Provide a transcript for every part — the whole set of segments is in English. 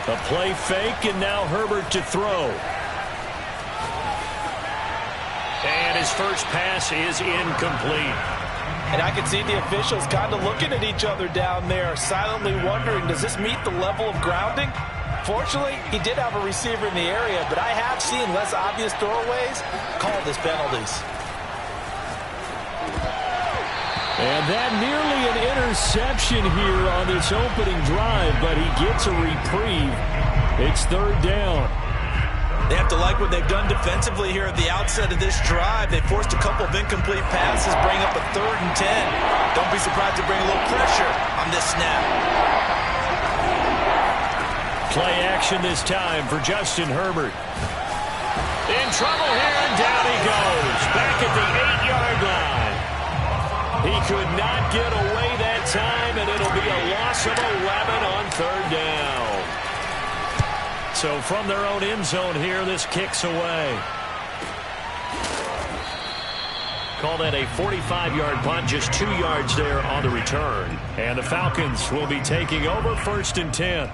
A play fake, and now Herbert to throw. And his first pass is incomplete. And I can see the officials kind of looking at each other down there, silently wondering, does this meet the level of grounding? Fortunately, he did have a receiver in the area, but I have seen less obvious throwaways called as penalties. And that nearly an interception here on this opening drive, but he gets a reprieve. It's third down. They have to like what they've done defensively here at the outset of this drive. They forced a couple of incomplete passes, bring up a 3rd and 10. Don't be surprised to bring a little pressure on this snap. Play action this time for Justin Herbert. In trouble here, and down he goes. Back at the 8-yard line. He could not get away that time, and it'll be a loss of 11 on 3rd down. So from their own end zone here, this kicks away. Call that a 45-yard punt, just 2 yards there on the return. And the Falcons will be taking over 1st and 10.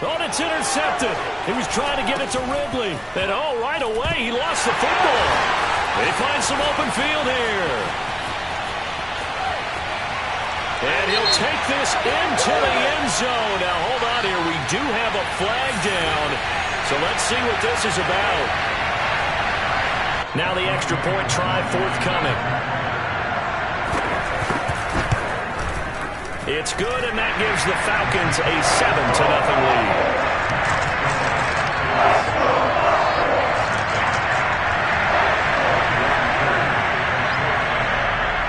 Oh, it's intercepted. He was trying to get it to Ridley. And, oh, right away, he lost the football. They find some open field here. And he'll take this into the end zone. Now, hold on here. We do have a flag down. So let's see what this is about. Now the extra point try forthcoming. It's good, and that gives the Falcons a 7-0 lead.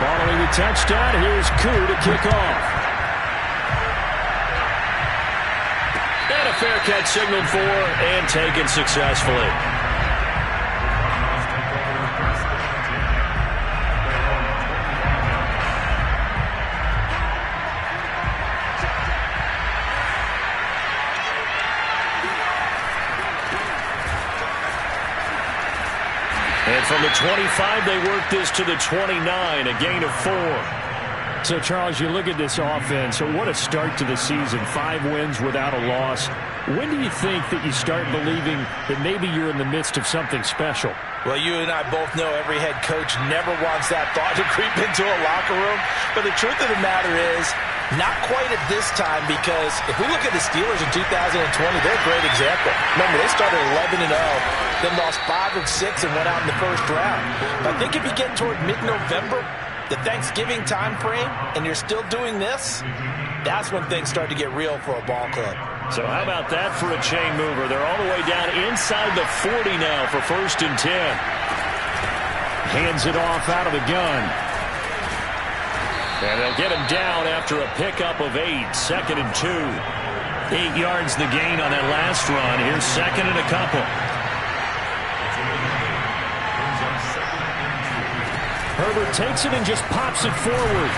Following the touchdown, here's Koo to kick off. And a fair catch signaled for and taken successfully. And from the 25, they work this to the 29, a gain of 4. So, Charles, you look at this offense, so what a start to the season, 5 wins without a loss. When do you think that you start believing that maybe you're in the midst of something special? Well, you and I both know every head coach never wants that thought to creep into a locker room. But the truth of the matter is, not quite at this time, because if we look at the Steelers in 2020, they're a great example. Remember, they started 11-0, then lost 5 of 6 and went out in the first round. But I think if you get toward mid-November, the Thanksgiving time frame, and you're still doing this, that's when things start to get real for a ball club. So how about that for a chain mover? They're all the way down inside the 40 now for 1st and 10. Hands it off out of the gun. And they'll get him down after a pickup of 8, 2nd and 2. 8 yards the gain on that last run. Here's 2nd and a couple. Herbert takes it and just pops it forward.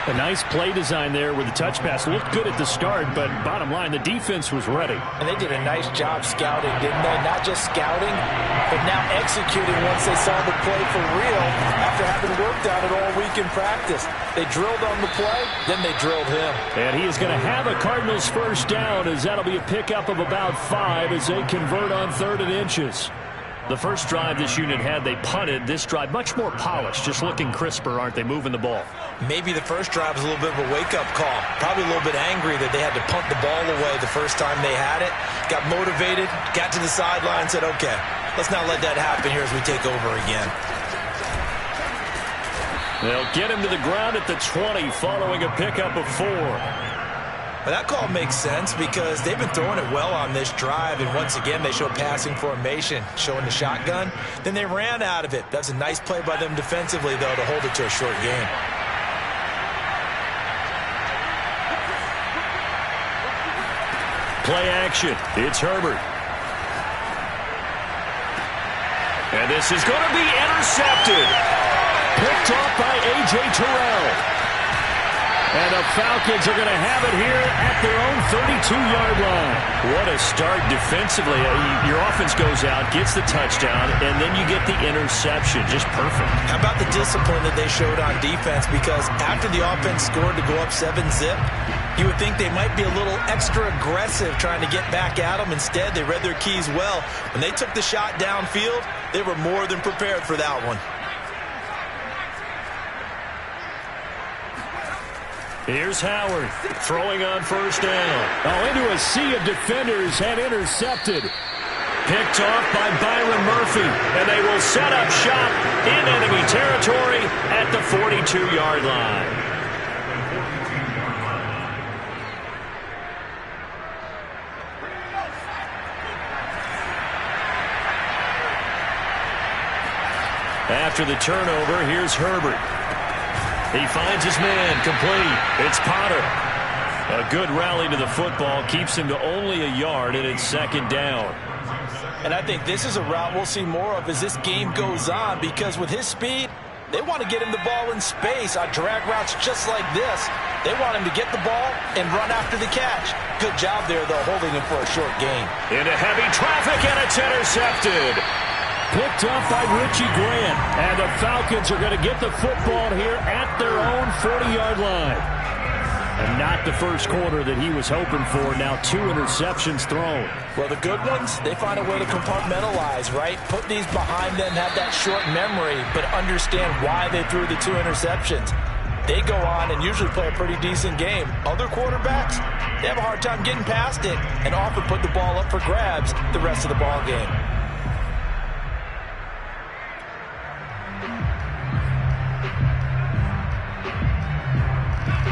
A nice play design there with the touch pass. Looked good at the start, but bottom line, the defense was ready. And they did a nice job scouting, didn't they? Not just scouting, but now executing once they saw the play for real after having worked on it all week in practice. They drilled on the play, then they drilled him. And he is going to have a Cardinals first down, as that'll be a pickup of about 5 as they convert on 3rd and inches. The first drive this unit had, they punted. This drive, much more polished, just looking crisper, aren't they, moving the ball? Maybe the first drive was a little bit of a wake-up call. Probably a little bit angry that they had to punt the ball away the first time they had it. Got motivated, got to the sideline, said, okay, let's not let that happen here as we take over again. They'll get him to the ground at the 20 following a pickup of 4. But that call makes sense because they've been throwing it well on this drive, and once again they show passing formation, showing the shotgun. Then they ran out of it. That's a nice play by them defensively, though, to hold it to a short game. Play action. It's Herbert. And this is going to be intercepted. Picked off by A.J. Terrell. And the Falcons are going to have it here at their own 32-yard line. What a start defensively. Your offense goes out, gets the touchdown, and then you get the interception. Just perfect. How about the discipline that they showed on defense? Because after the offense scored to go up 7-zip, you would think they might be a little extra aggressive trying to get back at them. Instead, they read their keys well. When they took the shot downfield, they were more than prepared for that one. Here's Howard throwing on first down. Oh, into a sea of defenders and intercepted. Picked off by Byron Murphy. And they will set up shop in enemy territory at the 42-yard line. After the turnover, here's Herbert. He finds his man, complete. It's Potter. A good rally to the football keeps him to only a yard, and it's second down. And I think this is a route we'll see more of as this game goes on, because with his speed, they want to get him the ball in space on drag routes just like this. They want him to get the ball and run after the catch. Good job there, though, holding him for a short gain. Into heavy traffic, and it's intercepted. Picked off by Richie Grant. And the Falcons are going to get the football here at their own 40-yard line. And not the first quarter that he was hoping for. Now 2 interceptions thrown. Well, the good ones, they find a way to compartmentalize, right? Put these behind them, have that short memory, but understand why they threw the 2 interceptions. They go on and usually play a pretty decent game. Other quarterbacks, they have a hard time getting past it and often put the ball up for grabs the rest of the ball game.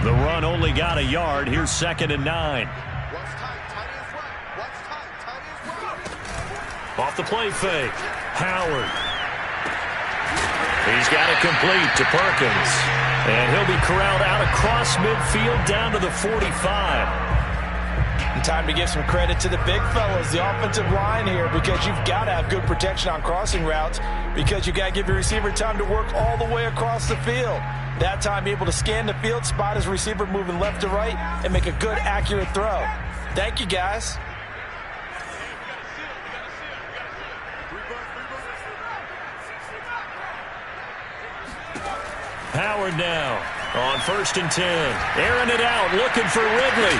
The run only got a yard. Here's 2nd and 9. Off the play fake. Howard. He's got it complete to Perkins. And he'll be corralled out across midfield down to the 45. And time to give some credit to the big fellas, the offensive line here, because you've got to have good protection on crossing routes, because you got to give your receiver time to work all the way across the field. That time, be able to scan the field, spot his receiver moving left to right, and make a good, accurate throw. Thank you, guys. Howard now on 1st and 10. Airing it out, looking for Ridley.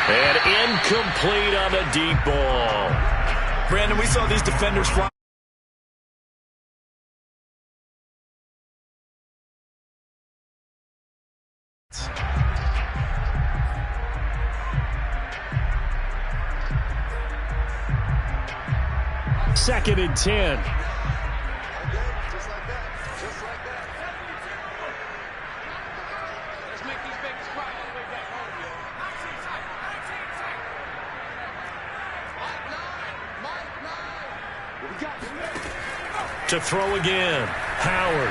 And incomplete on the deep ball. Brandon, we saw these defenders fly. Second and 10. To throw again. Howard.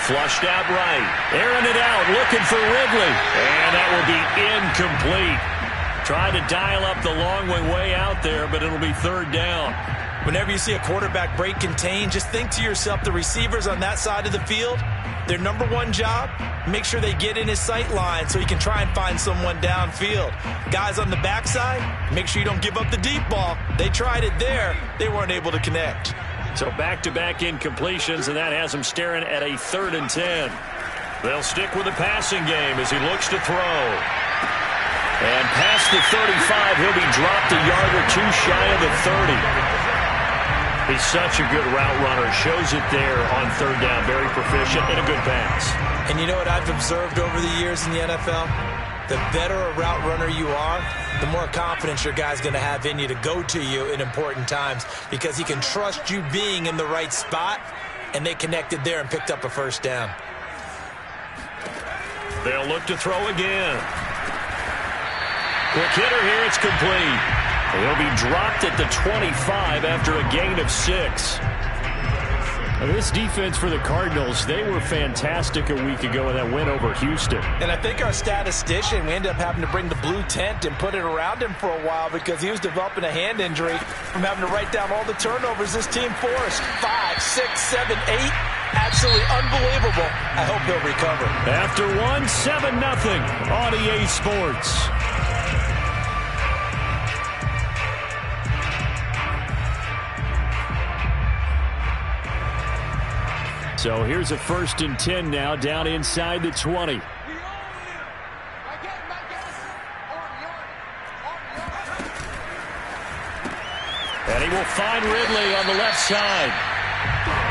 Flushed out right. Airing it out. Looking for Ridley. And that will be incomplete. Tried to dial up the long way out there, but it'll be 3rd down. Whenever you see a quarterback break contain, just think to yourself, the receivers on that side of the field, their number one job, make sure they get in his sight line so he can try and find someone downfield. Guys on the backside, make sure you don't give up the deep ball. They tried it there. They weren't able to connect. So back-to-back incompletions, and that has him staring at a 3rd and 10. They'll stick with the passing game as he looks to throw. And past the 35, he'll be dropped a yard or 2 shy of the 30. He's such a good route runner. Shows it there on 3rd down. Very proficient and a good pass. And you know what I've observed over the years in the NFL? The better a route runner you are, the more confidence your guy's going to have in you to go to you in important times, because he can trust you being in the right spot, and they connected there and picked up a 1st down. They'll look to throw again. Quick hitter here, it's complete. He'll be dropped at the 25 after a gain of 6. This defense for the Cardinals, they were fantastic a week ago in that win over Houston. And I think our statistician, we ended up having to bring the blue tent and put it around him for a while because he was developing a hand injury from having to write down all the turnovers this team forced. 5, 6, 7, 8. absolutely unbelievable. I hope he'll recover. After one, 7-0 on EA Sports. So here's a 1st and 10 now, down inside the 20. And he will find Ridley on the left side.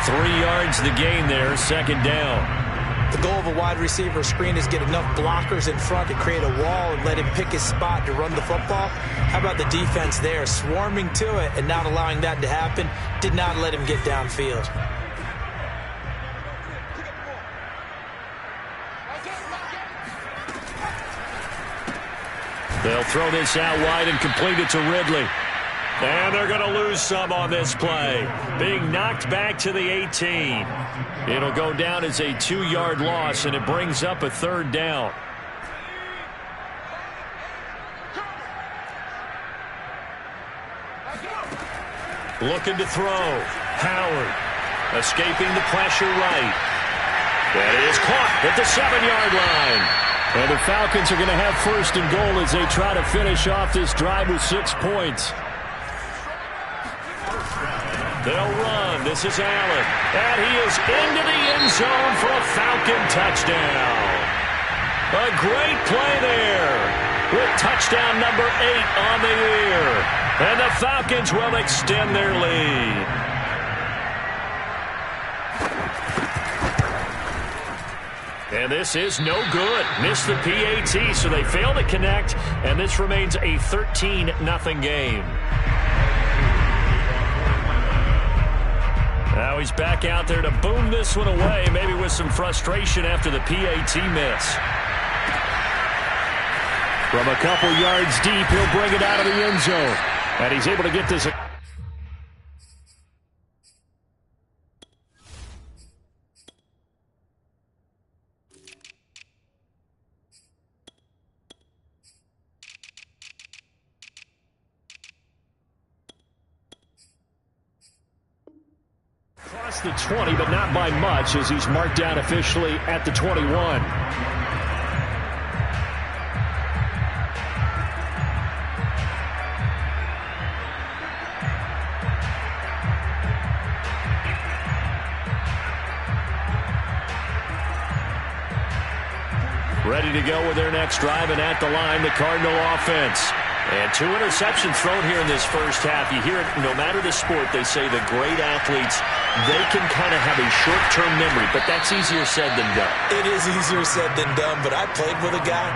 3 yards the gain there, 2nd down. The goal of a wide receiver screen is get enough blockers in front to create a wall and let him pick his spot to run the football. How about the defense there, swarming to it and not allowing that to happen? Did not let him get downfield. They'll throw this out wide and complete it to Ridley. And they're going to lose some on this play. Being knocked back to the 18. It'll go down as a 2-yard loss, and it brings up a 3rd down. Looking to throw. Howard escaping the pressure right. That is caught at the 7-yard line. And the Falcons are going to have 1st and goal as they try to finish off this drive with 6 points. They'll run. This is Allen. And he is into the end zone for a Falcon touchdown. A great play there with touchdown number 8 on the year. And the Falcons will extend their lead. And this is no good. Missed the PAT, so they fail to connect, and this remains a 13-0 game. Now he's back out there to boom this one away, maybe with some frustration after the PAT miss. From a couple yards deep, he'll bring it out of the end zone. And he's able to get this. Across the 20, but not by much, as he's marked down officially at the 21. Ready to go with their next drive, and at the line, the Cardinal offense. And 2 interceptions thrown here in this first half. You hear it, no matter the sport, they say the great athletes, they can kind of have a short-term memory, but that's easier said than done. It is easier said than done, but I played with a guy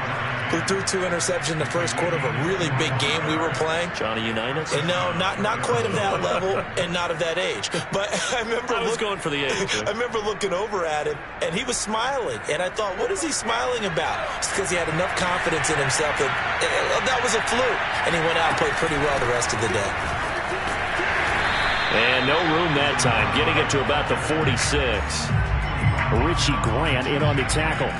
who threw 2 interceptions in the first quarter of a really big game we were playing. Johnny Unitas? And no, not quite of that level and not of that age. But I was going for the age. I remember looking over at him, and he was smiling. And I thought, what is he smiling about? It's because he had enough confidence in himself that was a fluke. And he went out and played pretty well the rest of the day. And no room that time, getting it to about the 46. Richie Grant in on the tackle.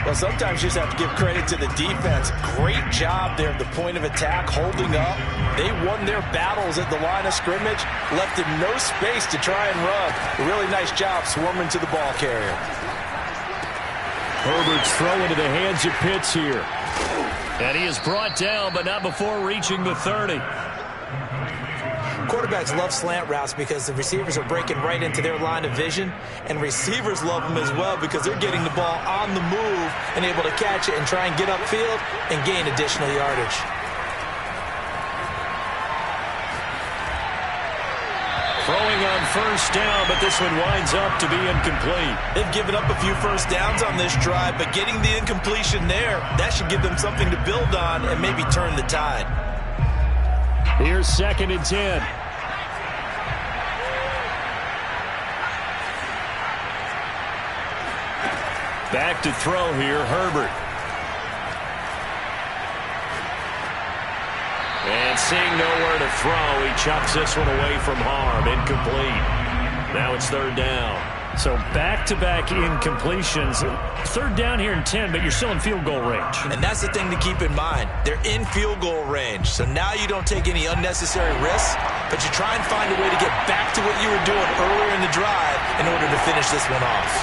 Well, sometimes you just have to give credit to the defense. Great job there at the point of attack, holding up. They won their battles at the line of scrimmage, left him no space to try and run. A really nice job swarming to the ball carrier. Herbert's throw into the hands of Pitts here. And he is brought down, but not before reaching the 30. Quarterbacks love slant routes because the receivers are breaking right into their line of vision, and receivers love them as well because they're getting the ball on the move and able to catch it and try and get upfield and gain additional yardage. Throwing on first down, but this one winds up to be incomplete. They've given up a few first downs on this drive, but getting the incompletion there, that should give them something to build on and maybe turn the tide. Here's 2nd and 10. Back to throw here, Herbert. And seeing nowhere to throw, he chucks this one away from harm. Incomplete. Now it's 3rd down. So back-to-back incompletions. 3rd down here in 10, but you're still in field goal range. And that's the thing to keep in mind. They're in field goal range. So now you don't take any unnecessary risks, but you try and find a way to get back to what you were doing earlier in the drive in order to finish this one off.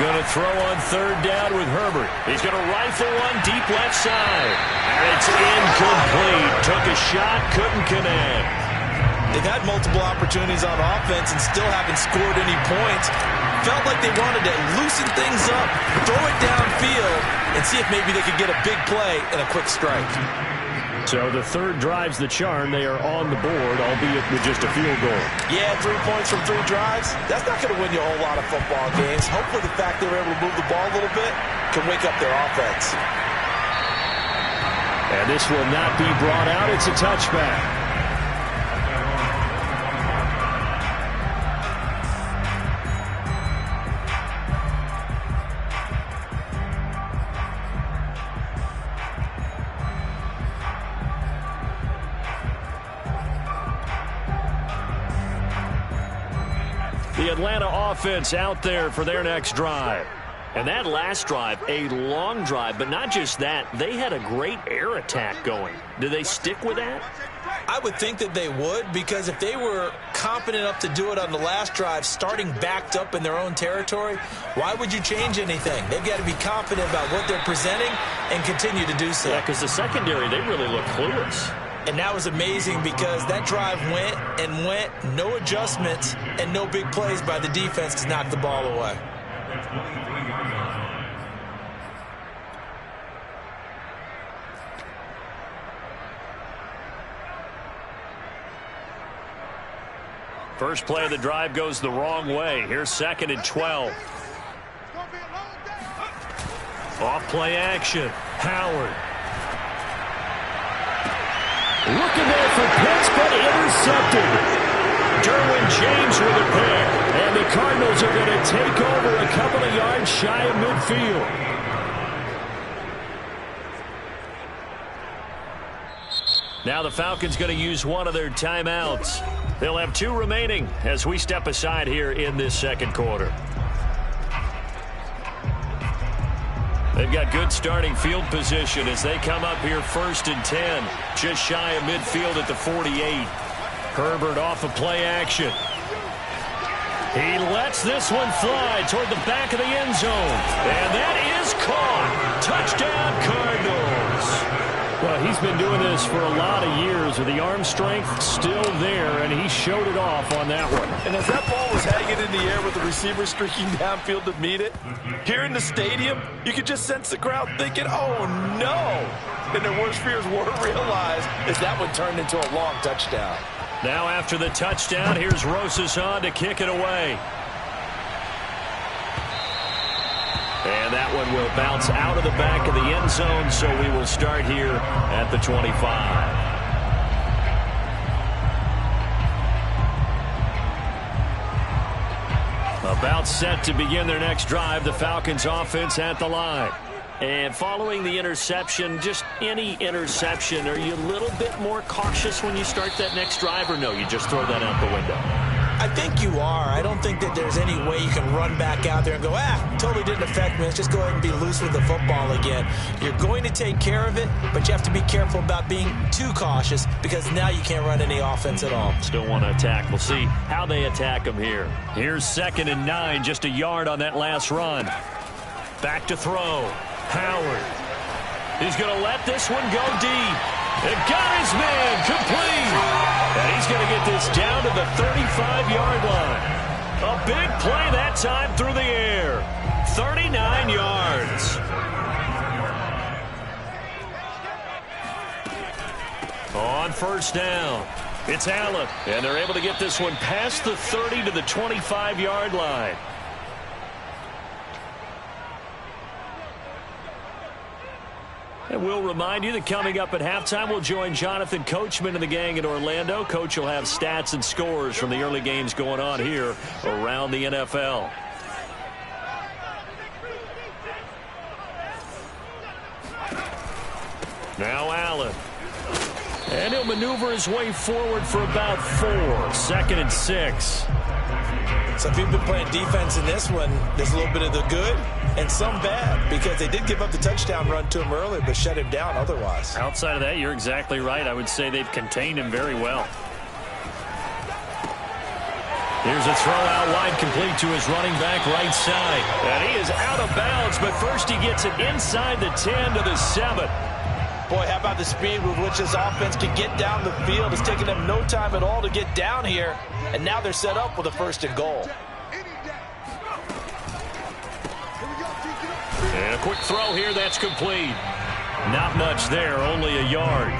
Going to throw on third down with Herbert. He's going to rifle one deep left side. And it's incomplete. Took a shot, couldn't connect. They've had multiple opportunities on offense and still haven't scored any points. Felt like they wanted to loosen things up, throw it downfield, and see if maybe they could get a big play and a quick strike. So the third drive's the charm. They are on the board, albeit with just a field goal. Yeah, 3 points from 3 drives. That's not going to win you a whole lot of football games. Hopefully the fact they were able to move the ball a little bit can wake up their offense. And this will not be brought out. It's a touchback. The Atlanta offense out there for their next drive. And that last drive, a long drive, but not just that. They had a great air attack going. Do they stick with that? I would think that they would, because if they were confident enough to do it on the last drive, starting backed up in their own territory, why would you change anything? They've got to be confident about what they're presenting and continue to do so. Yeah, because the secondary, they really look clueless. And that was amazing because that drive went and went, no adjustments, and no big plays by the defense to knock the ball away. First play of the drive goes the wrong way. Here's 2nd and 12. Off play action. Howard. Looking there for Pitts, but intercepted. Derwin James with a pick. And the Cardinals are going to take over a couple of yards shy of midfield. Now the Falcons going to use one of their timeouts. They'll have 2 remaining as we step aside here in this second quarter. They've got good starting field position as they come up here 1st and 10. Just shy of midfield at the 48. Herbert off of play action. He lets this one fly toward the back of the end zone. And that is caught. Touchdown, Cardinals. Well, he's been doing this for a lot of years with the arm strength still there, and he showed it off on that one. And as that ball was hanging in the air with the receiver streaking downfield to meet it, here in the stadium, you could just sense the crowd thinking, oh, no. And their worst fears were realized as that one turned into a long touchdown. Now after the touchdown, here's Rosas on to kick it away. And that one will bounce out of the back of the end zone, so we will start here at the 25. About set to begin their next drive, the Falcons offense at the line. And following the interception, just any interception, are you a little bit more cautious when you start that next drive, or no, you just throw that out the window? I think you are. I don't think that there's any way you can run back out there and go, totally didn't affect me. Let's just go ahead and be loose with the football again. You're going to take care of it, but you have to be careful about being too cautious because now you can't run any offense at all. Still want to attack. We'll see how they attack them here. Here's 2nd and 9, just a yard on that last run. Back to throw. Howard. He's going to let this one go deep. And got his man complete. And he's going to get this down to the 35-yard line. A big play that time through the air. 39 yards. On 1st down, it's Allen. And they're able to get this one past the 30 to the 25-yard line. And we'll remind you that coming up at halftime, we'll join Jonathan Coachman and the gang in Orlando. Coach will have stats and scores from the early games going on here around the NFL. Now Allen. And he'll maneuver his way forward for about 4. 2nd and 6. So if you've been playing defense in this one, there's a little bit of the good and some bad because they did give up the touchdown run to him earlier but shut him down otherwise. Outside of that, you're exactly right. I would say they've contained him very well. Here's a throw out wide, complete to his running back right side. And he is out of bounds, but first he gets it inside the 10 to the 7. Boy, how about the speed with which this offense can get down the field? It's taken them no time at all to get down here. And now they're set up with a 1st and goal. And a quick throw here, that's complete. Not much there, only a yard.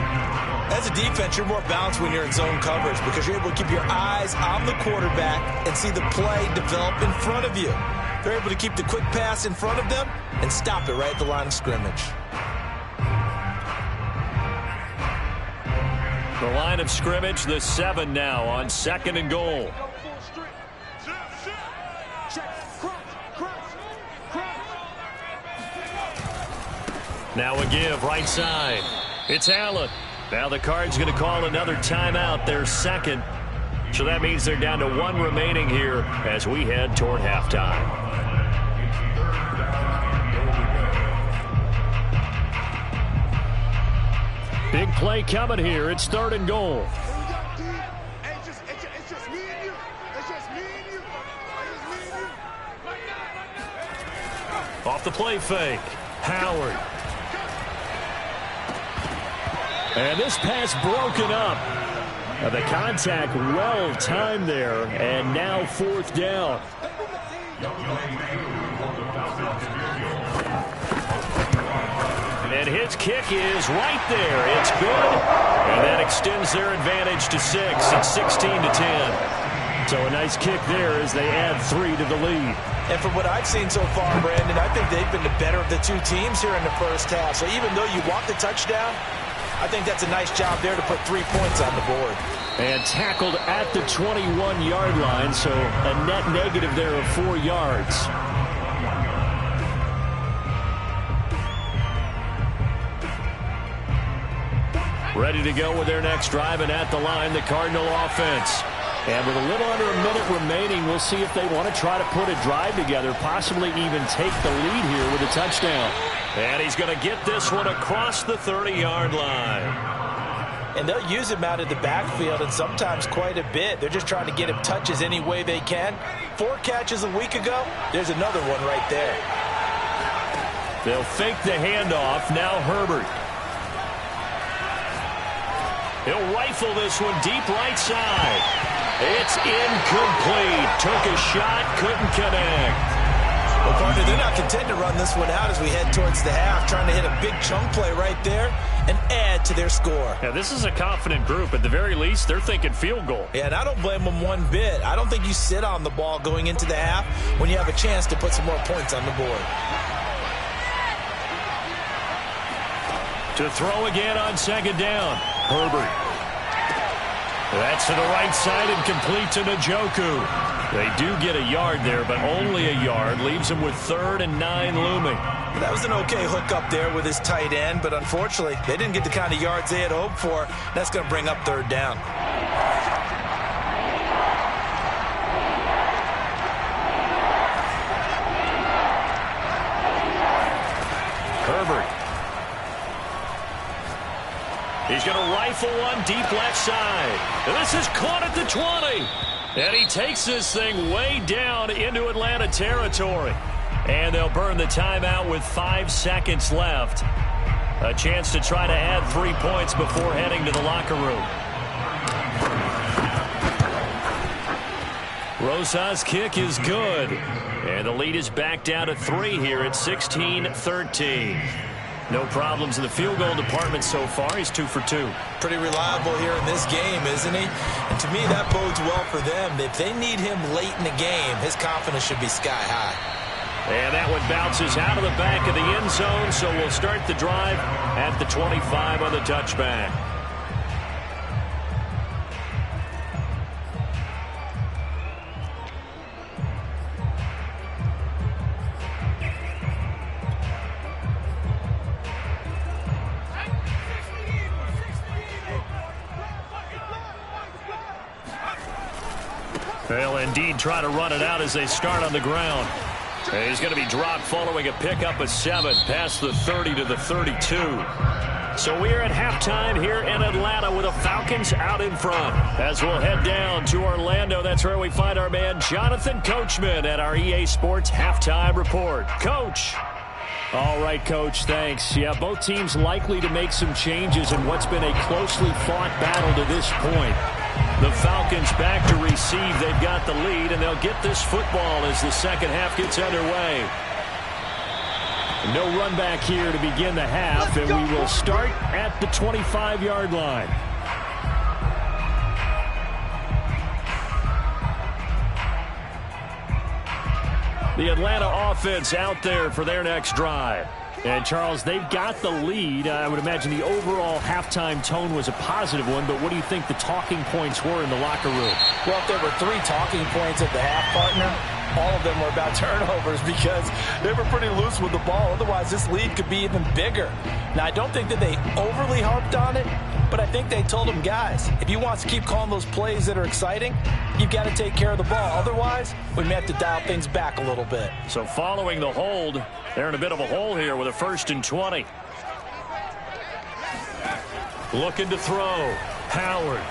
As a defense, you're more balanced when you're in zone coverage because you're able to keep your eyes on the quarterback and see the play develop in front of you. They're able to keep the quick pass in front of them and stop it right at the line of scrimmage. The line of scrimmage, the 7 now on 2nd and goal. Now a give, right side. It's Allen. Now the Cards going to call another timeout, their 2nd. So that means they're down to 1 remaining here as we head toward halftime. Big play coming here. It's 3rd and goal. Off the play fake. Howard. And this pass broken up. The contact well timed there, and now 4th down. And his kick is right there. It's good. And that extends their advantage to 6. It's 16-10. So a nice kick there as they add 3 to the lead. And from what I've seen so far, Brandon, I think they've been the better of the 2 teams here in the first half. So even though you want the touchdown, I think that's a nice job there to put 3 points on the board. And tackled at the 21-yard line, so a net negative there of 4 yards. Ready to go with their next drive, and at the line, the Cardinal offense. And with a little under a minute remaining, we'll see if they want to try to put a drive together, possibly even take the lead here with a touchdown. And he's going to get this one across the 30-yard line. And they'll use him out of the backfield, and sometimes quite a bit. They're just trying to get him touches any way they can. 4 catches a week ago. There's another one right there. They'll fake the handoff. Now Herbert. He'll rifle this one deep right side. It's incomplete. Took a shot, couldn't connect. Well, partner, they're not content to run this one out as we head towards the half, trying to hit a big chunk play right there and add to their score. Yeah, this is a confident group. At the very least, they're thinking field goal. Yeah, and I don't blame them one bit. I don't think you sit on the ball going into the half when you have a chance to put some more points on the board. To throw again on 2nd down. Herbert. That's to the right side and complete to Njoku. They do get a yard there, but only a yard. Leaves them with 3rd and 9 looming. That was an okay hook up there with his tight end, but unfortunately, they didn't get the kind of yards they had hoped for. That's going to bring up 3rd down. Herbert. He's going to rifle one deep left side. And this is caught at the 20. And he takes this thing way down into Atlanta territory. And they'll burn the timeout with 5 seconds left. A chance to try to add 3 points before heading to the locker room. Rosa's kick is good. And the lead is back down to 3 here at 16-13. No problems in the field goal department so far. He's 2 for 2. Pretty reliable here in this game, isn't he? And to me, that bodes well for them. If they need him late in the game, his confidence should be sky high. And that one bounces out of the back of the end zone, so we'll start the drive at the 25 on the touchback. They'll indeed try to run it out as they start on the ground. And he's going to be dropped following a pickup of 7 past the 30 to the 32. So we are at halftime here in Atlanta with the Falcons out in front. As we'll head down to Orlando, that's where we find our man Jonathan Coachman at our EA Sports Halftime Report. Coach. All right, Coach, thanks. Yeah, both teams likely to make some changes in what's been a closely fought battle to this point. The Falcons back to receive. They've got the lead, and they'll get this football as the second half gets underway. No run back here to begin the half, and we will start at the 25-yard line. The Atlanta offense out there for their next drive. And, Charles, they've got the lead. I would imagine the overall halftime tone was a positive one, but what do you think the talking points were in the locker room? Well, if there were 3 talking points at the half, partner, all of them were about turnovers because they were pretty loose with the ball. Otherwise, this lead could be even bigger. Now, I don't think that they overly harped on it, but I think they told them, guys, if you want to keep calling those plays that are exciting, you've got to take care of the ball. Otherwise, we may have to dial things back a little bit. So following the hold, they're in a bit of a hole here with a 1st and 20. Looking to throw. Howard.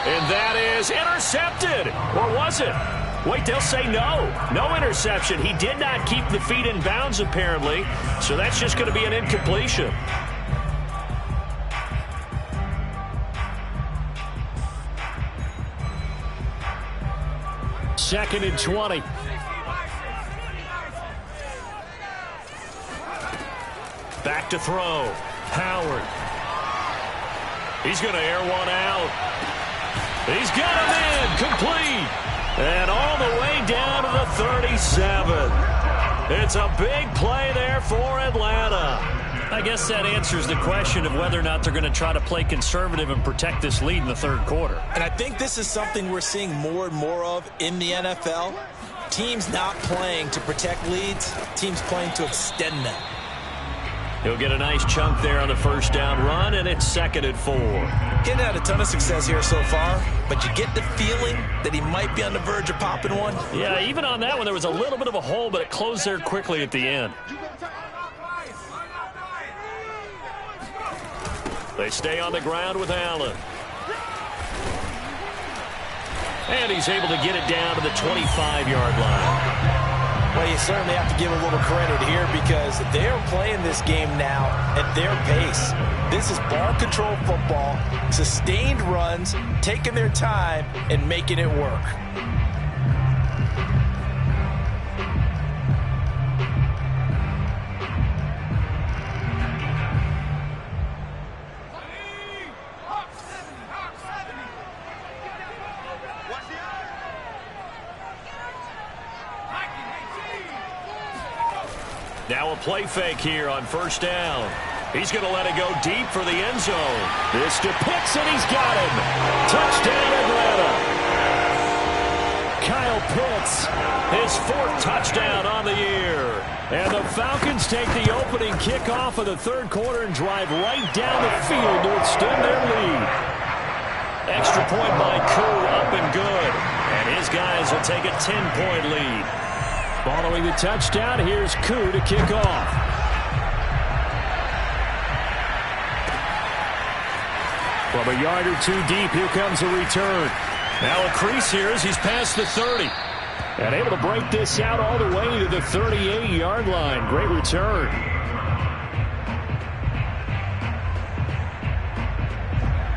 And that is intercepted. Or was it? Wait, they'll say no. No interception. He did not keep the feet in bounds, apparently. So that's just going to be an incompletion. Second and 20. Back to throw. Howard. He's going to air one out. He's got him in. Complete. And all the way down to the 37. It's a big play there for Atlanta. I guess that answers the question of whether or not they're going to try to play conservative and protect this lead in the third quarter. And I think this is something we're seeing more and more of in the NFL. Teams not playing to protect leads, teams playing to extend them. He'll get a nice chunk there on the first down run, and it's 2nd and 4. Getting had a ton of success here so far, but you get the feeling that he might be on the verge of popping one. Yeah, even on that one, there was a little bit of a hole, but it closed there quickly at the end. They stay on the ground with Allen. And he's able to get it down to the 25-yard line. Well, you certainly have to give a little credit here because they're playing this game now at their pace. This is ball control football, sustained runs, taking their time, and making it work. Now a play fake here on first down. He's going to let it go deep for the end zone. This to Pitts, and he's got him. Touchdown, Atlanta. Kyle Pitts, his 4th touchdown on the year. And the Falcons take the opening kickoff of the third quarter and drive right down the field to extend their lead. Extra point by Koo, up and good. And his guys will take a 10-point lead. Following the touchdown, here's Koo to kick off. From a yard or 2 deep, here comes a return. Now a crease here as he's past the 30. And able to break this out all the way to the 38-yard line. Great return.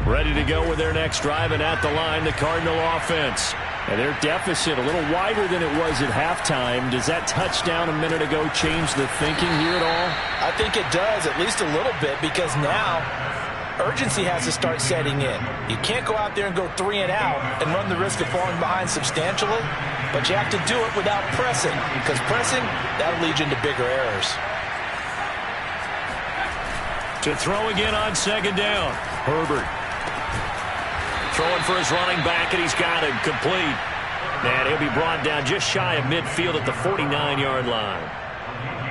Ready to go with their next drive, and at the line, the Cardinal offense. And their deficit a little wider than it was at halftime. Does that touchdown a minute ago change the thinking here at all? I think it does, at least a little bit, because now urgency has to start setting in. You can't go out there and go 3 and out and run the risk of falling behind substantially, but you have to do it without pressing, because pressing, that'll lead you into bigger errors. To throw again on second down. Herbert. Throwing for his running back, and he's got him complete. And he'll be brought down just shy of midfield at the 49-yard line.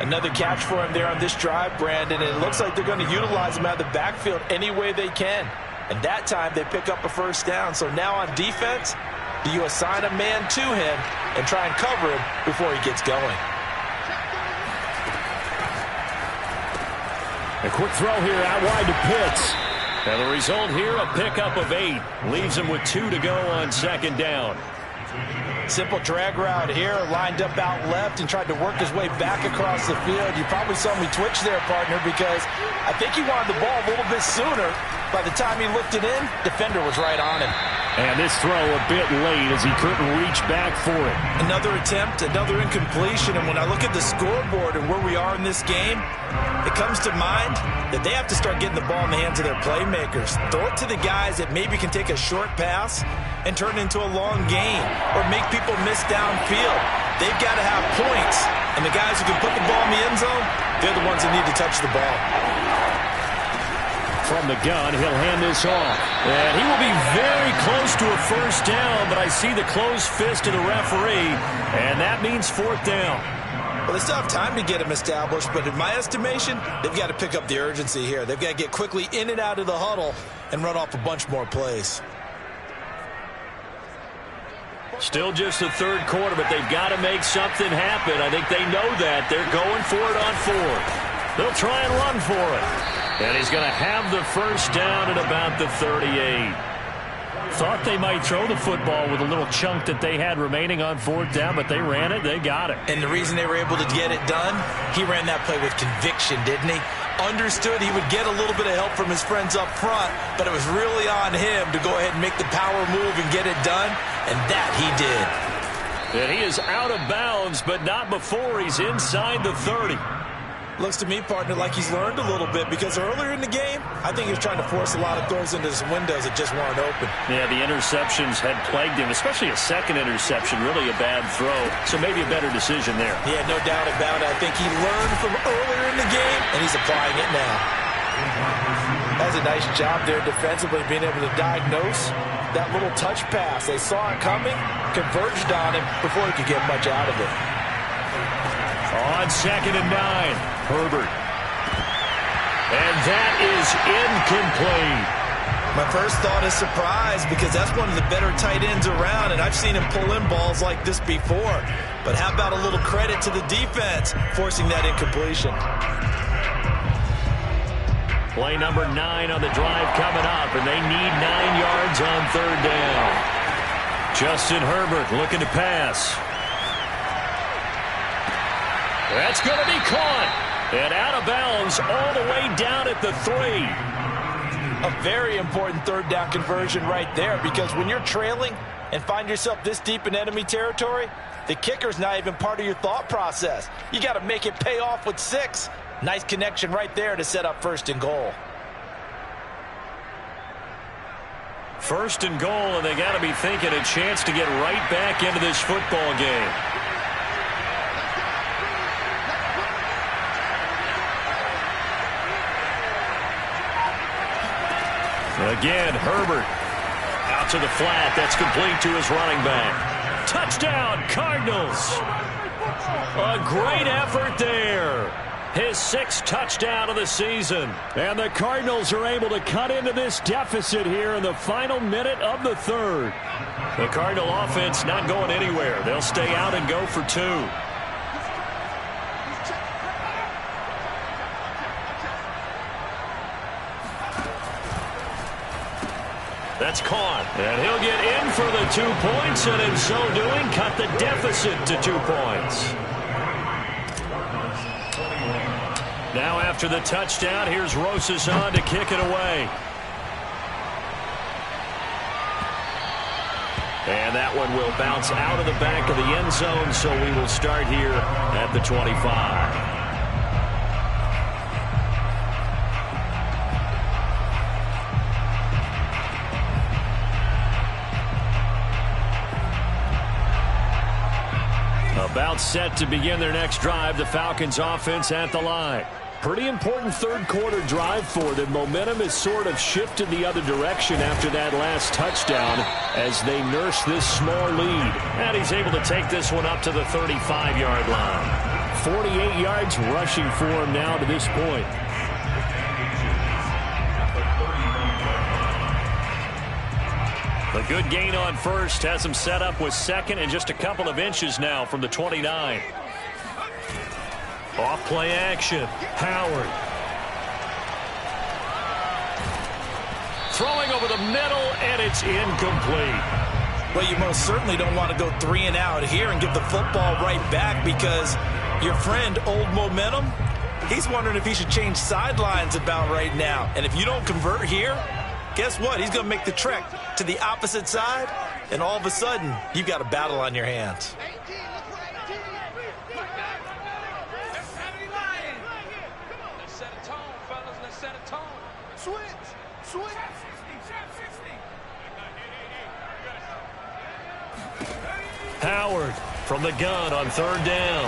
Another catch for him there on this drive, Brandon. And it looks like they're going to utilize him out of the backfield any way they can. And that time they pick up a first down. So now on defense, do you assign a man to him and try and cover him before he gets going? A quick throw here out wide to Pitts. And the result here, a pickup of 8. Leaves him with 2 to go on second down. Simple drag route here, lined up out left and tried to work his way back across the field. You probably saw me twitch there, partner, because I think he wanted the ball a little bit sooner. By the time he looked it in, defender was right on him. And this throw a bit late as he couldn't reach back for it. Another attempt, another incompletion, and when I look at the scoreboard and where we are in this game, it comes to mind that they have to start getting the ball in the hands of their playmakers. Throw it to the guys that maybe can take a short pass and turn it into a long gain or make people miss downfield. They've got to have points, and the guys who can put the ball in the end zone, they're the ones that need to touch the ball. From the gun, he'll hand this off. And he will be very close to a first down, but I see the closed fist of the referee, and that means 4th down. Well, they still have time to get him established, but in my estimation, they've got to pick up the urgency here. They've got to get quickly in and out of the huddle and run off a bunch more plays. Still just the third quarter, but they've got to make something happen. I think they know that. They're going for it on 4th. They'll try and run for it. And he's going to have the first down at about the 38. Thought they might throw the football with a little chunk that they had remaining on 4th down, but they ran it. They got it. And the reason they were able to get it done, he ran that play with conviction, didn't he? Understood he would get a little bit of help from his friends up front, but it was really on him to go ahead and make the power move and get it done, and that he did. And he is out of bounds, but not before he's inside the 30. Looks to me, partner, like he's learned a little bit, because earlier in the game, I think he was trying to force a lot of throws into his windows that just weren't open. Yeah, the interceptions had plagued him, especially a second interception, really a bad throw. So maybe a better decision there. Yeah, no doubt about it. I think he learned from earlier in the game, and he's applying it now. That's a nice job there defensively, being able to diagnose that little touch pass. They saw it coming, converged on him before he could get much out of it. On 2nd and 9. Herbert. And that is incomplete. My first thought is surprise, because that's one of the better tight ends around, and I've seen him pull in balls like this before. But how about a little credit to the defense forcing that incompletion? Play number 9 on the drive coming up, and they need 9 yards on 3rd down. Justin Herbert looking to pass. That's going to be caught. And out of bounds all the way down at the 3. A very important 3rd down conversion right there, because when you're trailing and find yourself this deep in enemy territory, the kicker's not even part of your thought process. You got to make it pay off with 6. Nice connection right there to set up 1st and goal. 1st and goal, and they got to be thinking a chance to get right back into this football game. Again, Herbert out to the flat. That's complete to his running back. Touchdown, Cardinals. A great effort there. His 6th touchdown of the season. And the Cardinals are able to cut into this deficit here in the final minute of the 3rd. The Cardinal offense not going anywhere. They'll stay out and go for 2. That's caught. And he'll get in for the 2 points, and in so doing, cut the deficit to 2 points. Now after the touchdown, here's Rosas on to kick it away. And that one will bounce out of the back of the end zone, so we will start here at the 25. About set to begin their next drive, the Falcons offense at the line. Pretty important 3rd quarter drive for them. Momentum has sort of shifted the other direction after that last touchdown as they nurse this small lead. And he's able to take this one up to the 35-yard line. 48 yards rushing for him now to this point. A good gain on 1st has him set up with 2nd and just a couple of inches now from the 29. Off play action. Howard. throwing over the middle, and it's incomplete. Well, you most certainly don't want to go 3 and out here and give the football right back, because your friend, Old Momentum, he's wondering if he should change sidelines about right now. And if you don't convert here, guess what? He's going to make the trek to the opposite side, and all of a sudden, you've got a battle on your hands. Let's set a tone, fellas. Let's set a tone. Switch. Howard from the gun on 3rd down.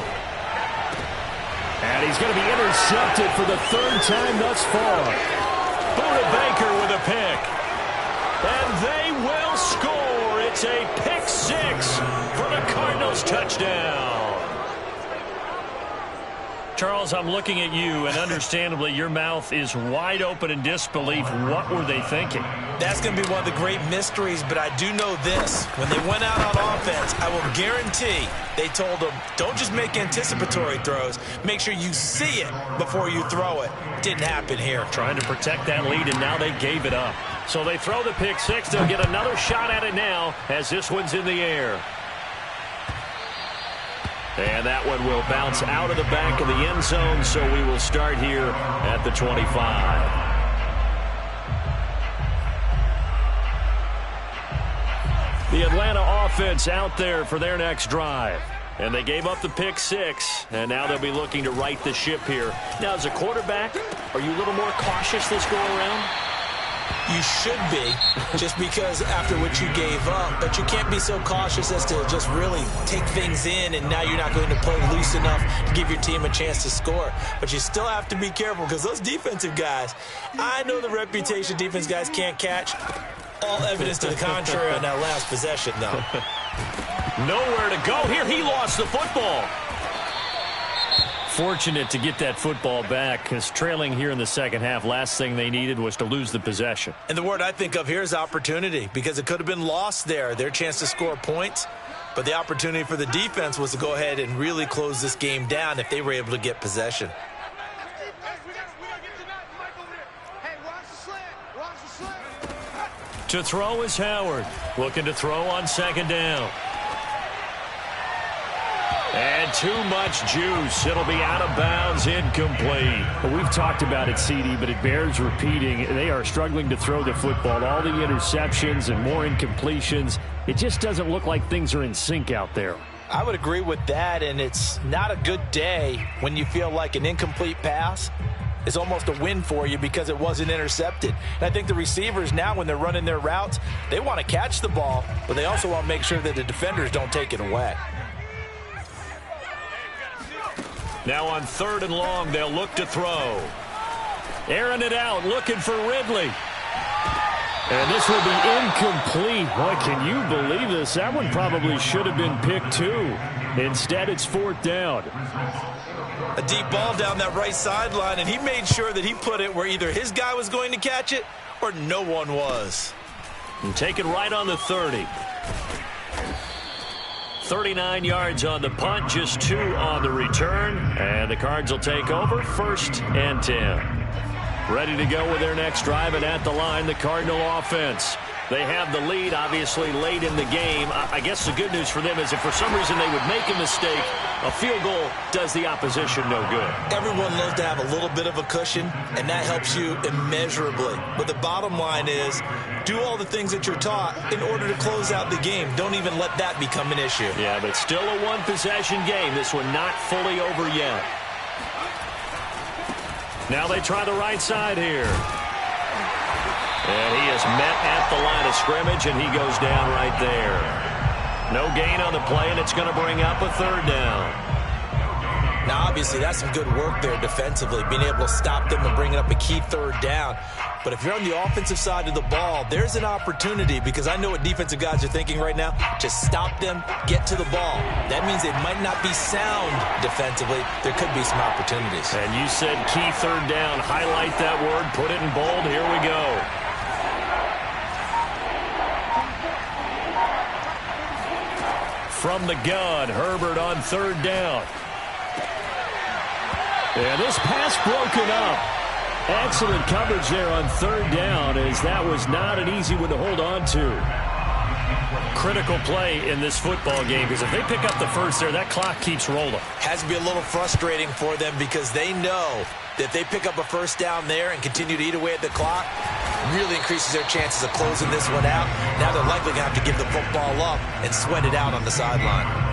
And he's going to be intercepted for the 3rd time thus far. Buda Baker with a pick. And they will score. It's a pick 6 for the Cardinals touchdown. Charles, I'm looking at you, and understandably, your mouth is wide open in disbelief. What were they thinking? That's going to be one of the great mysteries, but I do know this. When they went out on offense, I will guarantee they told them, don't just make anticipatory throws. Make sure you see it before you throw it. Didn't happen here. Trying to protect that lead, and now they gave it up. So they throw the pick 6. They'll get another shot at it now as this one's in the air. And that one will bounce out of the back of the end zone, so we will start here at the 25. The Atlanta offense out there for their next drive. And they gave up the pick 6, and now they'll be looking to right the ship here. Now, as a quarterback, are you a little more cautious this go around? You should be, just because after what you gave up, but you can't be so cautious as to just really take things in, and now you're not going to play loose enough to give your team a chance to score. But you still have to be careful, because those defensive guys, I know the reputation defense guys can't catch. All evidence to the contrary on that last possession, though. Nowhere to go. Here, he lost the football. Fortunate to get that football back, because trailing here in the second half, last thing they needed was to lose the possession. And the word I think of here is opportunity, because it could have been lost there, their chance to score points. But the opportunity for the defense was to go ahead and really close this game down if they were able to get possession. To throw is Howard, looking to throw on 2nd down. And too much juice. It'll be out of bounds, incomplete. Well, we've talked about it, CD, but it bears repeating. They are struggling to throw the football. All the interceptions and more incompletions. It just doesn't look like things are in sync out there. I would agree with that, and it's not a good day when you feel like an incomplete pass is almost a win for you because it wasn't intercepted. And I think the receivers now, when they're running their routes, they want to catch the ball, but they also want to make sure that the defenders don't take it away. Now on 3rd and long, they'll look to throw. Airing it out, looking for Ridley. And this will be incomplete. Boy, can you believe this? That one probably should have been picked too. Instead, it's 4th down. A deep ball down that right sideline, and he made sure that he put it where either his guy was going to catch it or no one was. And take it right on the 30. 39 yards on the punt, just 2 on the return. And the Cards will take over, 1st and 10. Ready to go with their next drive, and at the line, the Cardinal offense. They have the lead, obviously, late in the game. I guess the good news for them is if for some reason they would make a mistake, a field goal does the opposition no good. Everyone loves to have a little bit of a cushion, and that helps you immeasurably. But the bottom line is, do all the things that you're taught in order to close out the game. Don't even let that become an issue. Yeah, but still a one-possession game. This one not fully over yet. Now they try the right side here. And he is met at the line of scrimmage, and he goes down right there. No gain on the play, and it's going to bring up a 3rd down. Now, obviously, that's some good work there defensively, being able to stop them and bringing up a key 3rd down. But if you're on the offensive side of the ball, there's an opportunity, because I know what defensive guys are thinking right now. Just stop them, get to the ball. That means they might not be sound defensively. There could be some opportunities. And you said key 3rd down. Highlight that word, put it in bold. Here we go. From the gun, Herbert on 3rd down. And this pass broken up. Excellent coverage there on third down, as that was not an easy one to hold on to. Critical play in this football game, because if they pick up the first there, that clock keeps rolling. Has to be a little frustrating for them, because they know that if they pick up a first down there and continue to eat away at the clock, really increases their chances of closing this one out. Now they're likely going to have to give the football up and sweat it out on the sideline.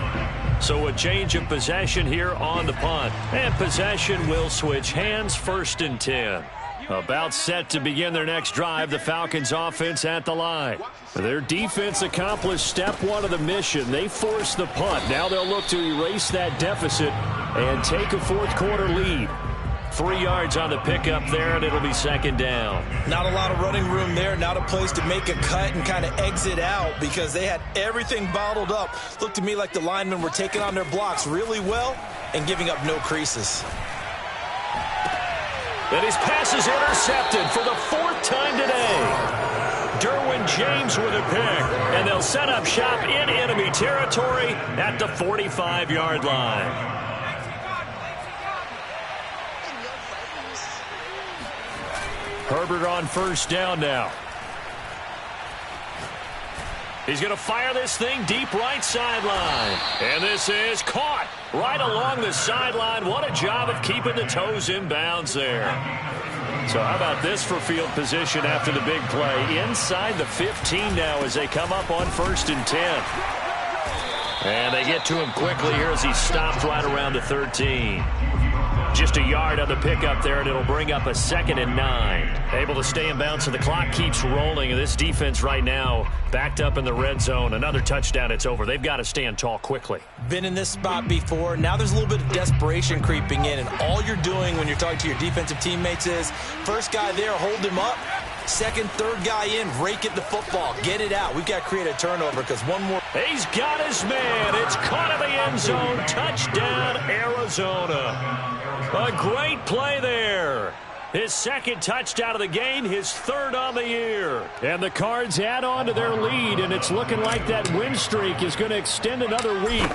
So a change of possession here on the punt. And possession will switch hands, 1st and 10. About set to begin their next drive, the Falcons offense at the line. Their defense accomplished step 1 of the mission. They forced the punt. Now they'll look to erase that deficit and take a fourth-quarter lead. 3 yards on the pickup there, and it'll be 2nd down. Not a lot of running room there. Not a place to make a cut and kind of exit out, because they had everything bottled up. Looked to me like the linemen were taking on their blocks really well and giving up no creases. And his pass is intercepted for the 4th time today. Derwin James with a pick, and they'll set up shop in enemy territory at the 45-yard line. Herbert on 1st down now. He's going to fire this thing deep right sideline. And this is caught right along the sideline. What a job of keeping the toes in bounds there. So how about this for field position after the big play? Inside the 15 now as they come up on 1st and 10. And they get to him quickly here as he stops right around the 13. Just a yard on the pickup there, and it'll bring up a 2nd and 9. Able to stay in bounds, so the clock keeps rolling. And this defense right now backed up in the red zone. Another touchdown, it's over. They've got to stand tall quickly. Been in this spot before. Now there's a little bit of desperation creeping in, and all you're doing when you're talking to your defensive teammates is first guy there, hold him up. Second, third guy in, rake at the football. Get it out. We've got to create a turnover, because one more. He's got his man. It's caught in the end zone. Touchdown, Arizona. A great play there. His 2nd touchdown of the game, his 3rd on the year. And the Cards add on to their lead, and it's looking like that win streak is going to extend another week.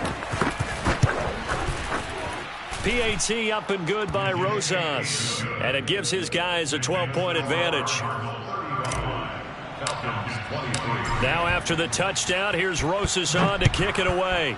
PAT up and good by Rosas, and it gives his guys a 12-point advantage. Now after the touchdown, here's Rosas on to kick it away.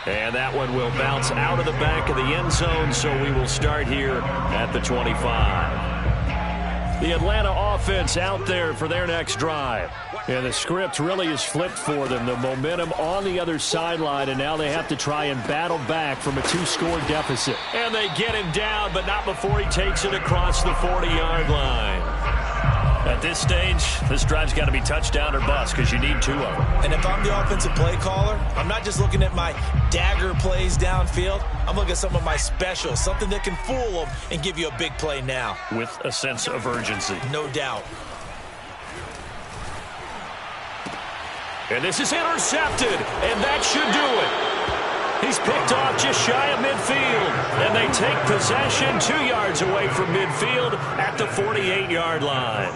And that one will bounce out of the back of the end zone, so we will start here at the 25. The Atlanta offense out there for their next drive. And the script really is flipped for them. The momentum on the other sideline, and now they have to try and battle back from a 2-score deficit. And they get him down, but not before he takes it across the 40-yard line. At this stage, this drive's got to be touchdown or bust, because you need 2 of them. And if I'm the offensive play caller, I'm not just looking at my dagger plays downfield. I'm looking at some of my specials, something that can fool them and give you a big play now. With a sense of urgency. No doubt. And this is intercepted, and that should do it. He's picked off just shy of midfield, and they take possession 2 yards away from midfield at the 48-yard line.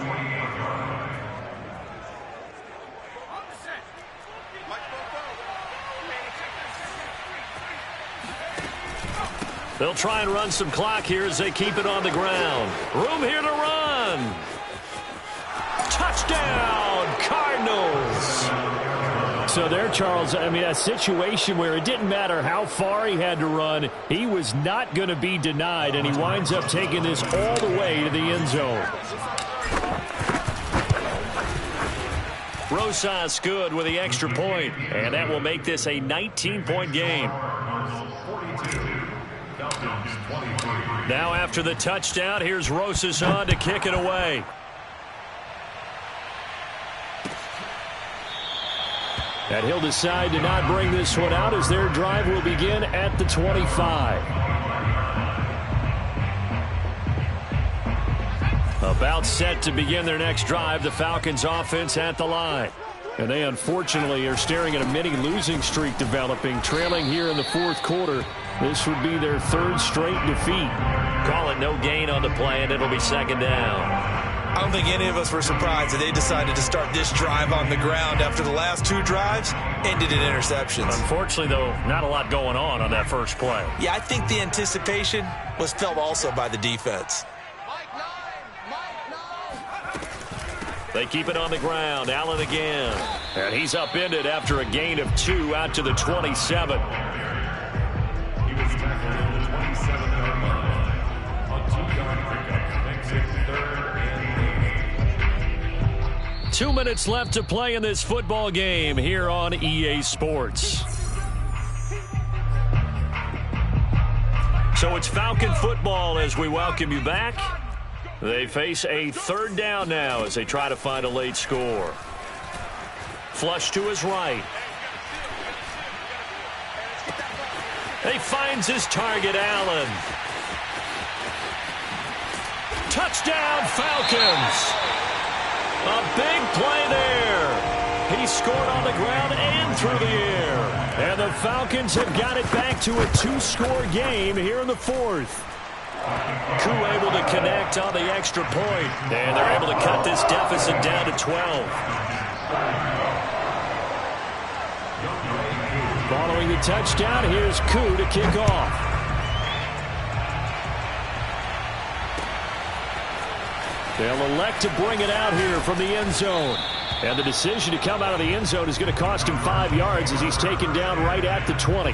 They'll try and run some clock here as they keep it on the ground. Room here to run. Touchdown, Cardinals. So there, Charles, I mean, a situation where it didn't matter how far he had to run, he was not going to be denied, and he winds up taking this all the way to the end zone. Rosas good with the extra point, and that will make this a 19-point game. Now after the touchdown, here's Rosas on to kick it away. And he'll decide to not bring this one out as their drive will begin at the 25. About set to begin their next drive, the Falcons offense at the line. And they unfortunately are staring at a mini losing streak developing, trailing here in the 4th quarter. This would be their 3rd straight defeat. Call it no gain on the play, and it'll be 2nd down. I don't think any of us were surprised that they decided to start this drive on the ground after the last 2 drives ended in interceptions. Unfortunately, though, not a lot going on that first play. Yeah, I think the anticipation was felt also by the defense. They keep it on the ground. Allen again. And he's upended after a gain of 2 out to the 27. He was tackled at the 27-yard line on 2-yard pickup. Makes it 3rd and 8. 2 minutes left to play in this football game here on EA Sports. So it's Falcon football as we welcome you back. They face a 3rd down now as they try to find a late score. Flush to his right. He finds his target, Allen. Touchdown, Falcons! A big play there. He scored on the ground and through the air. And the Falcons have got it back to a 2-score game here in the 4th. Koo able to connect on the extra point, and they're able to cut this deficit down to 12. Following the touchdown, here's Koo to kick off. They'll elect to bring it out here from the end zone. And the decision to come out of the end zone is going to cost him 5 yards as he's taken down right at the 20.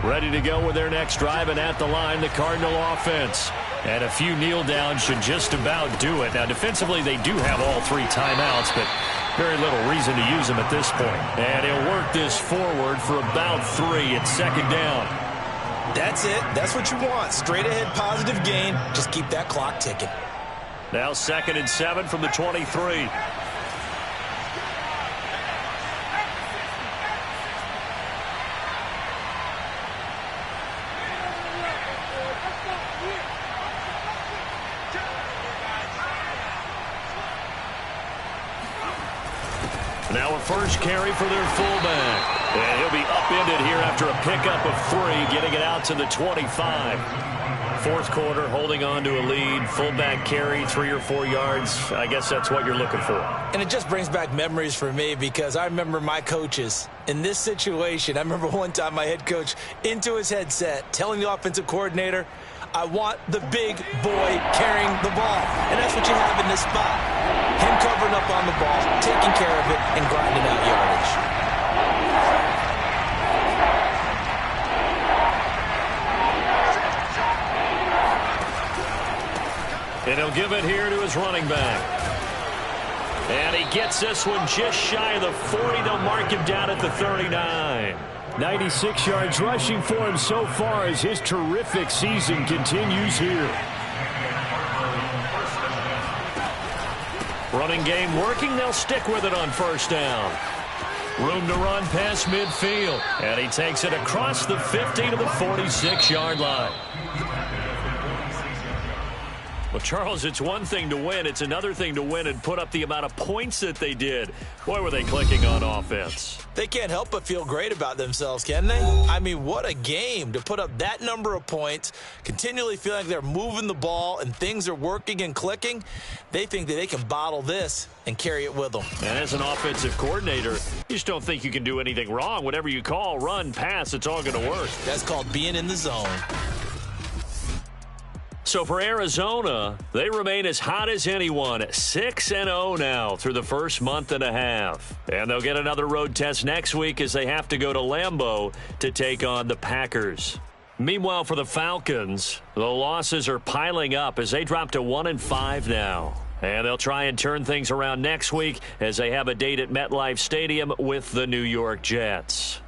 Ready to go with their next drive, and at the line, the Cardinal offense. And a few kneel downs should just about do it. Now, defensively, they do have all 3 timeouts, but very little reason to use them at this point. And he'll work this forward for about 3. It's 2nd down. That's it. That's what you want. Straight ahead positive gain. Just keep that clock ticking. Now 2nd and 7 from the 23. Now a first carry for their fullback. And he'll be upended here after a pickup of 3, getting it out to the 25. 4th quarter, holding on to a lead. Fullback carry, 3 or 4 yards. I guess that's what you're looking for. And it just brings back memories for me because I remember my coaches in this situation. I remember one time my head coach into his headset telling the offensive coordinator, I want the big boy carrying the ball. And that's what you have in this spot. Him covering up on the ball, taking care of it, and grinding out yardage. And he'll give it here to his running back. And he gets this one just shy of the 40. They'll mark him down at the 39. 96 yards rushing for him so far as his terrific season continues here. Running game working. They'll stick with it on 1st down. Room to run past midfield. And he takes it across the 50 to the 46-yard line. Well, Charles, it's one thing to win. It's another thing to win and put up the amount of points that they did. Boy, were they clicking on offense. They can't help but feel great about themselves, can they? I mean, what a game to put up that number of points, continually feeling like they're moving the ball and things are working and clicking. They think that they can bottle this and carry it with them. And as an offensive coordinator, you just don't think you can do anything wrong. Whatever you call, run, pass, it's all going to work. That's called being in the zone. So for Arizona, they remain as hot as anyone, 6-0 now through the first month and a half. And they'll get another road test next week as they have to go to Lambeau to take on the Packers. Meanwhile, for the Falcons, the losses are piling up as they drop to 1-5 now. And they'll try and turn things around next week as they have a date at MetLife Stadium with the New York Jets.